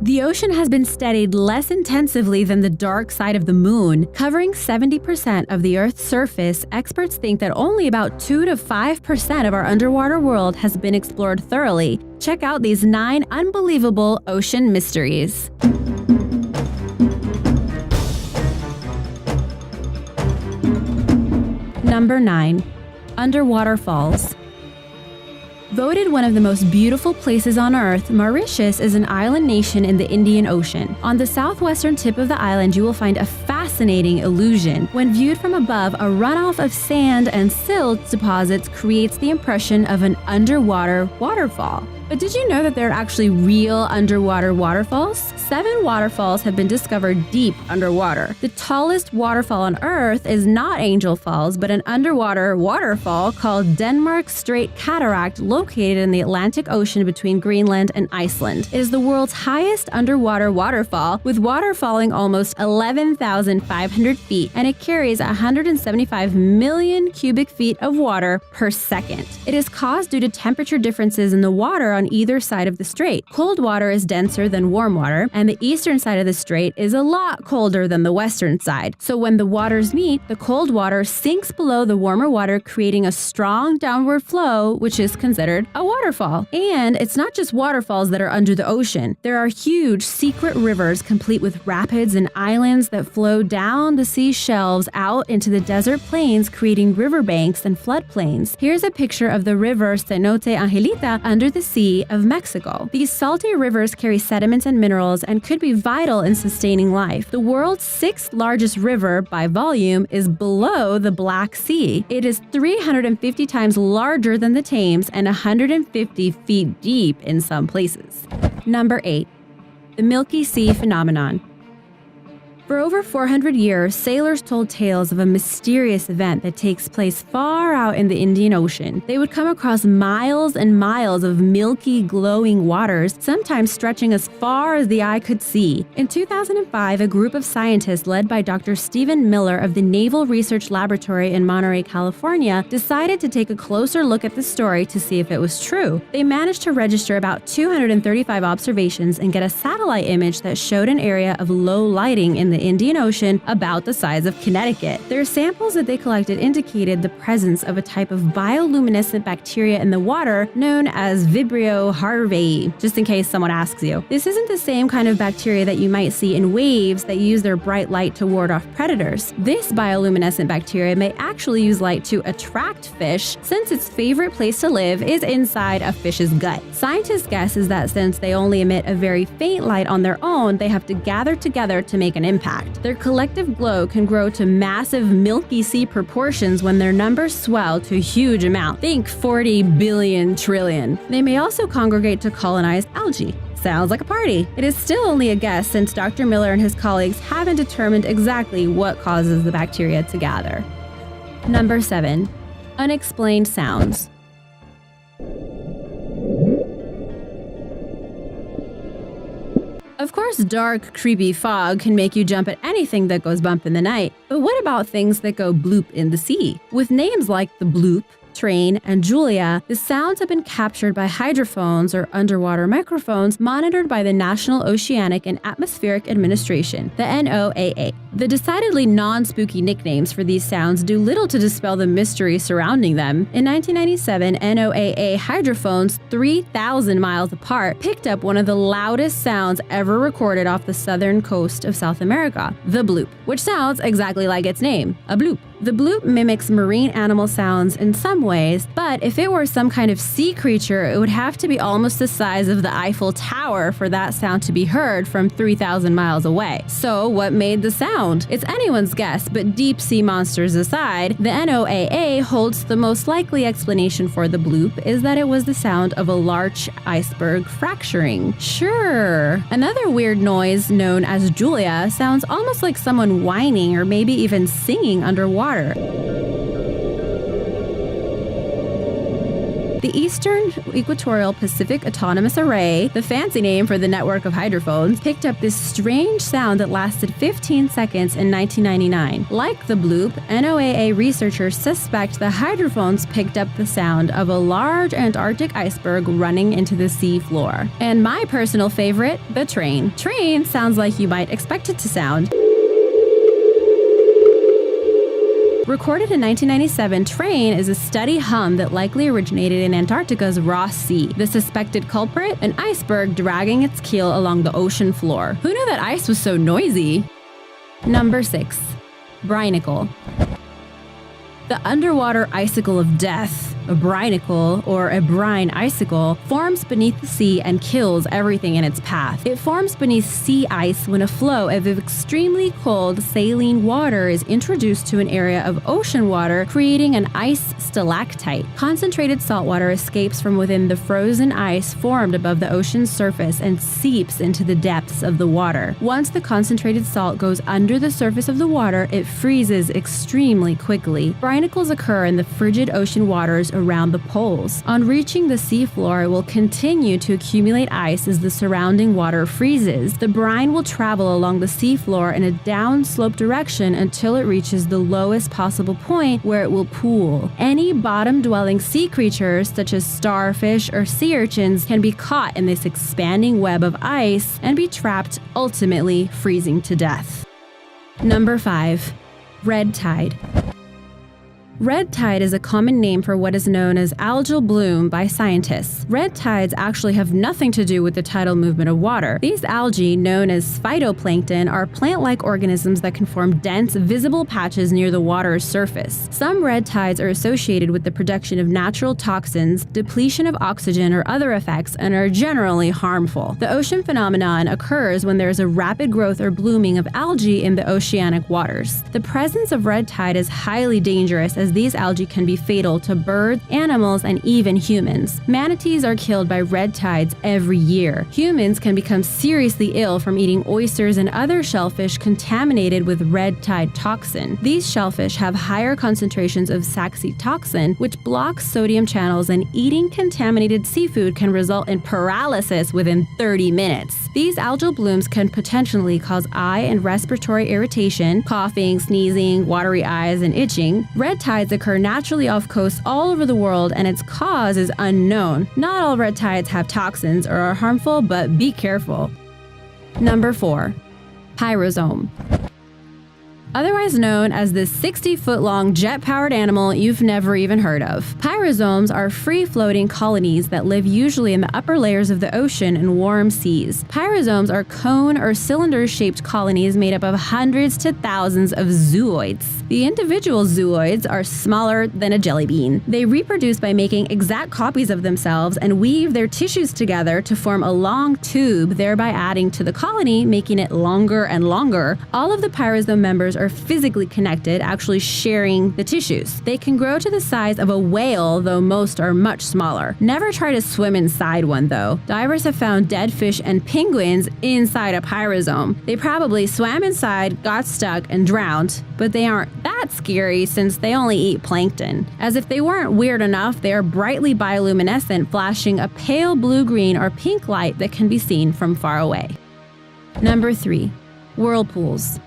The ocean has been studied less intensively than the dark side of the moon. Covering 70% of the Earth's surface, experts think that only about 2 to 5% of our underwater world has been explored thoroughly. Check out these 9 unbelievable ocean mysteries. Number 9. Underwater falls. Voted one of the most beautiful places on Earth, Mauritius is an island nation in the Indian Ocean. On the southwestern tip of the island, you will find a fascinating illusion. When viewed from above, a runoff of sand and silt deposits creates the impression of an underwater waterfall. But did you know that there are actually real underwater waterfalls? 7 waterfalls have been discovered deep underwater. The tallest waterfall on Earth is not Angel Falls, but an underwater waterfall called Denmark Strait Cataract located in the Atlantic Ocean between Greenland and Iceland. It is the world's highest underwater waterfall, with water falling almost 11,500 feet, and it carries 175 million cubic feet of water per second. It is caused due to temperature differences in the water on either side of the strait. Cold water is denser than warm water, and the eastern side of the strait is a lot colder than the western side. So when the waters meet, the cold water sinks below the warmer water, creating a strong downward flow, which is considered a waterfall. And it's not just waterfalls that are under the ocean. There are huge secret rivers complete with rapids and islands that flow down the sea shelves out into the desert plains, creating riverbanks and floodplains. Here's a picture of the river Cenote Angelita under the sea of Mexico. These salty rivers carry sediments and minerals and could be vital in sustaining life. The world's 6th largest river by volume is below the Black Sea. It is 350 times larger than the Thames and 150 feet deep in some places. Number 8. The Milky Sea phenomenon. For over 400 years, sailors told tales of a mysterious event that takes place far out in the Indian Ocean. They would come across miles and miles of milky, glowing waters, sometimes stretching as far as the eye could see. In 2005, a group of scientists led by Dr. Stephen Miller of the Naval Research Laboratory in Monterey, California, decided to take a closer look at the story to see if it was true. They managed to register about 235 observations and get a satellite image that showed an area of low lighting in the Indian Ocean about the size of Connecticut. Their samples that they collected indicated the presence of a type of bioluminescent bacteria in the water known as Vibrio harvae, just in case someone asks you. This isn't the same kind of bacteria that you might see in waves that use their bright light to ward off predators. This bioluminescent bacteria may actually use light to attract fish, since its favorite place to live is inside a fish's gut. Scientists' guess is that since they only emit a very faint light on their own, they have to gather together to make an impact. Their collective glow can grow to massive Milky Sea proportions when their numbers swell to a huge amount. Think 40 billion trillion. They may also congregate to colonize algae. Sounds like a party. It is still only a guess since Dr. Miller and his colleagues haven't determined exactly what causes the bacteria to gather. Number 7. Unexplained sounds. Of course, dark, creepy fog can make you jump at anything that goes bump in the night, but what about things that go bloop in the sea? With names like the Bloop, Train, and Julia, the sounds have been captured by hydrophones or underwater microphones monitored by the National Oceanic and Atmospheric Administration, the NOAA. The decidedly non-spooky nicknames for these sounds do little to dispel the mystery surrounding them. In 1997, NOAA hydrophones 3,000 miles apart picked up one of the loudest sounds ever recorded off the southern coast of South America, the bloop, which sounds exactly like its name, a bloop. The bloop mimics marine animal sounds in some ways, but if it were some kind of sea creature, it would have to be almost the size of the Eiffel Tower for that sound to be heard from 3,000 miles away. So what made the sound? It's anyone's guess, but deep sea monsters aside, the NOAA holds the most likely explanation for the bloop is that it was the sound of a large iceberg fracturing. Sure. Another weird noise known as Julia sounds almost like someone whining or maybe even singing underwater. The Eastern Equatorial Pacific Autonomous Array, the fancy name for the network of hydrophones, picked up this strange sound that lasted 15 seconds in 1999. Like the bloop, NOAA researchers suspect the hydrophones picked up the sound of a large Antarctic iceberg running into the sea floor. And my personal favorite, the train. Train sounds like you might expect it to sound. Recorded in 1997, Train is a steady hum that likely originated in Antarctica's Ross Sea. The suspected culprit? An iceberg dragging its keel along the ocean floor. Who knew that ice was so noisy? Number 6. Brinacle. The underwater icicle of death, a brinacle, or a brine icicle, forms beneath the sea and kills everything in its path. It forms beneath sea ice when a flow of extremely cold saline water is introduced to an area of ocean water, creating an ice stalactite. Concentrated salt water escapes from within the frozen ice formed above the ocean's surface and seeps into the depths of the water. Once the concentrated salt goes under the surface of the water, it freezes extremely quickly. Brinicles occur in the frigid ocean waters around the poles. On reaching the seafloor, it will continue to accumulate ice as the surrounding water freezes. The brine will travel along the seafloor in a downslope direction until it reaches the lowest possible point where it will pool. Any bottom-dwelling sea creatures, such as starfish or sea urchins, can be caught in this expanding web of ice and be trapped, ultimately freezing to death. Number 5. Red tide. Red tide is a common name for what is known as algal bloom by scientists. Red tides actually have nothing to do with the tidal movement of water. These algae, known as phytoplankton, are plant-like organisms that can form dense, visible patches near the water's surface. Some red tides are associated with the production of natural toxins, depletion of oxygen, or other effects, and are generally harmful. The ocean phenomenon occurs when there is a rapid growth or blooming of algae in the oceanic waters. The presence of red tide is highly dangerous as these algae can be fatal to birds, animals, and even humans. Manatees are killed by red tides every year. Humans can become seriously ill from eating oysters and other shellfish contaminated with red tide toxin. These shellfish have higher concentrations of saxitoxin, which blocks sodium channels, and eating contaminated seafood can result in paralysis within 30 minutes. These algal blooms can potentially cause eye and respiratory irritation, coughing, sneezing, watery eyes, and itching. Red tides occur naturally off coasts all over the world, and its cause is unknown. Not all red tides have toxins or are harmful, but be careful. Number 4. Pyrosome. Otherwise known as the 60-foot-long jet-powered animal you've never even heard of. Pyrosomes are free-floating colonies that live usually in the upper layers of the ocean and warm seas. Pyrosomes are cone or cylinder-shaped colonies made up of hundreds to thousands of zooids. The individual zooids are smaller than a jelly bean. They reproduce by making exact copies of themselves and weave their tissues together to form a long tube, thereby adding to the colony, making it longer and longer. All of the pyrosome members are physically connected, actually sharing the tissues. They can grow to the size of a whale, though most are much smaller. Never try to swim inside one, though. Divers have found dead fish and penguins inside a pyrosome. They probably swam inside, got stuck, and drowned, but they aren't that scary since they only eat plankton. As if they weren't weird enough, they are brightly bioluminescent, flashing a pale blue-green or pink light that can be seen from far away. Number 3. Whirlpools.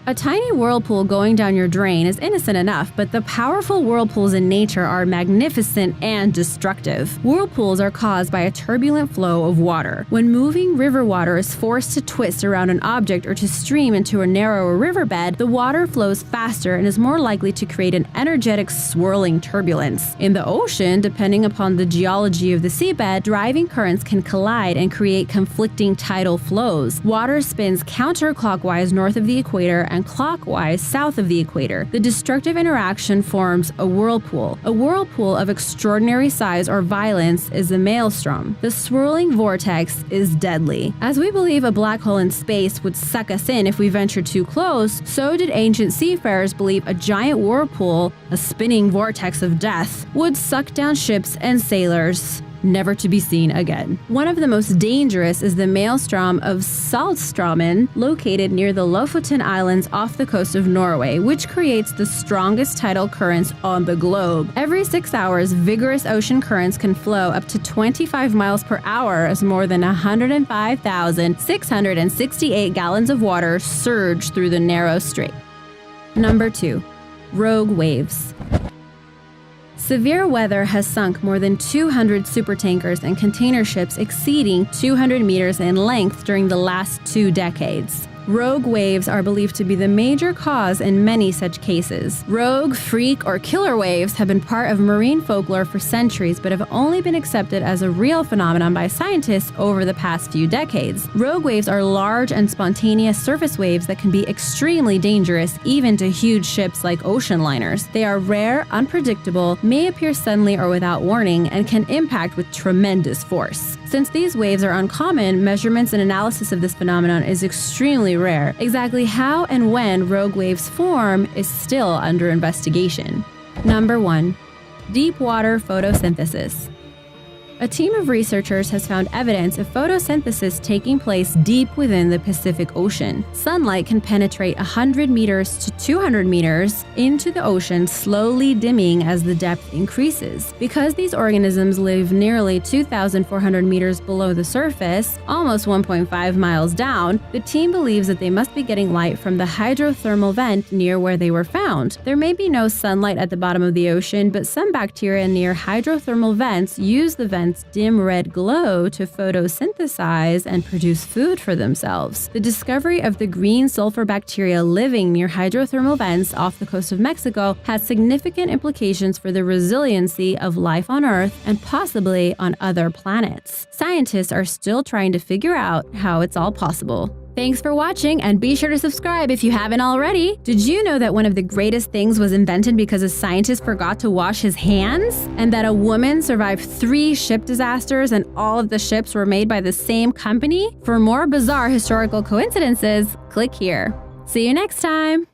A tiny whirlpool going down your drain is innocent enough, but the powerful whirlpools in nature are magnificent and destructive. Whirlpools are caused by a turbulent flow of water. When moving river water is forced to twist around an object or to stream into a narrower riverbed, the water flows faster and is more likely to create an energetic swirling turbulence. In the ocean, depending upon the geology of the seabed, driving currents can collide and create conflicting tidal flows. Water spins counterclockwise north of the equator and clockwise south of the equator. The destructive interaction forms a whirlpool. A whirlpool of extraordinary size or violence is a maelstrom. The swirling vortex is deadly. As we believe a black hole in space would suck us in if we ventured too close, so did ancient seafarers believe a giant whirlpool, a spinning vortex of death, would suck down ships and sailors. never to be seen again. One of the most dangerous is the maelstrom of Saltstraumen, located near the Lofoten Islands off the coast of Norway, which creates the strongest tidal currents on the globe. Every 6 hours, vigorous ocean currents can flow up to 25 miles per hour as more than 105,668 gallons of water surge through the narrow strait. Number 2. Rogue waves. Severe weather has sunk more than 200 supertankers and container ships exceeding 200 meters in length during the last 2 decades. Rogue waves are believed to be the major cause in many such cases. Rogue, freak, or killer waves have been part of marine folklore for centuries, but have only been accepted as a real phenomenon by scientists over the past few decades. Rogue waves are large and spontaneous surface waves that can be extremely dangerous even to huge ships like ocean liners. They are rare, unpredictable, may appear suddenly or without warning, and can impact with tremendous force. Since these waves are uncommon, measurements and analysis of this phenomenon is extremely rare. Exactly how and when rogue waves form is still under investigation. Number 1. Deep water photosynthesis. A team of researchers has found evidence of photosynthesis taking place deep within the Pacific Ocean. Sunlight can penetrate 100 meters to 200 meters into the ocean, slowly dimming as the depth increases. Because these organisms live nearly 2,400 meters below the surface, almost 1.5 miles down, the team believes that they must be getting light from the hydrothermal vent near where they were found. There may be no sunlight at the bottom of the ocean, but some bacteria near hydrothermal vents use the vent's dim red glow to photosynthesize and produce food for themselves. The discovery of the green sulfur bacteria living near hydrothermal vents off the coast of Mexico has significant implications for the resiliency of life on Earth and possibly on other planets. Scientists are still trying to figure out how it's all possible. Thanks for watching, and be sure to subscribe if you haven't already. Did you know that one of the greatest things was invented because a scientist forgot to wash his hands? And that a woman survived 3 ship disasters and all of the ships were made by the same company? For more bizarre historical coincidences, click here. See you next time!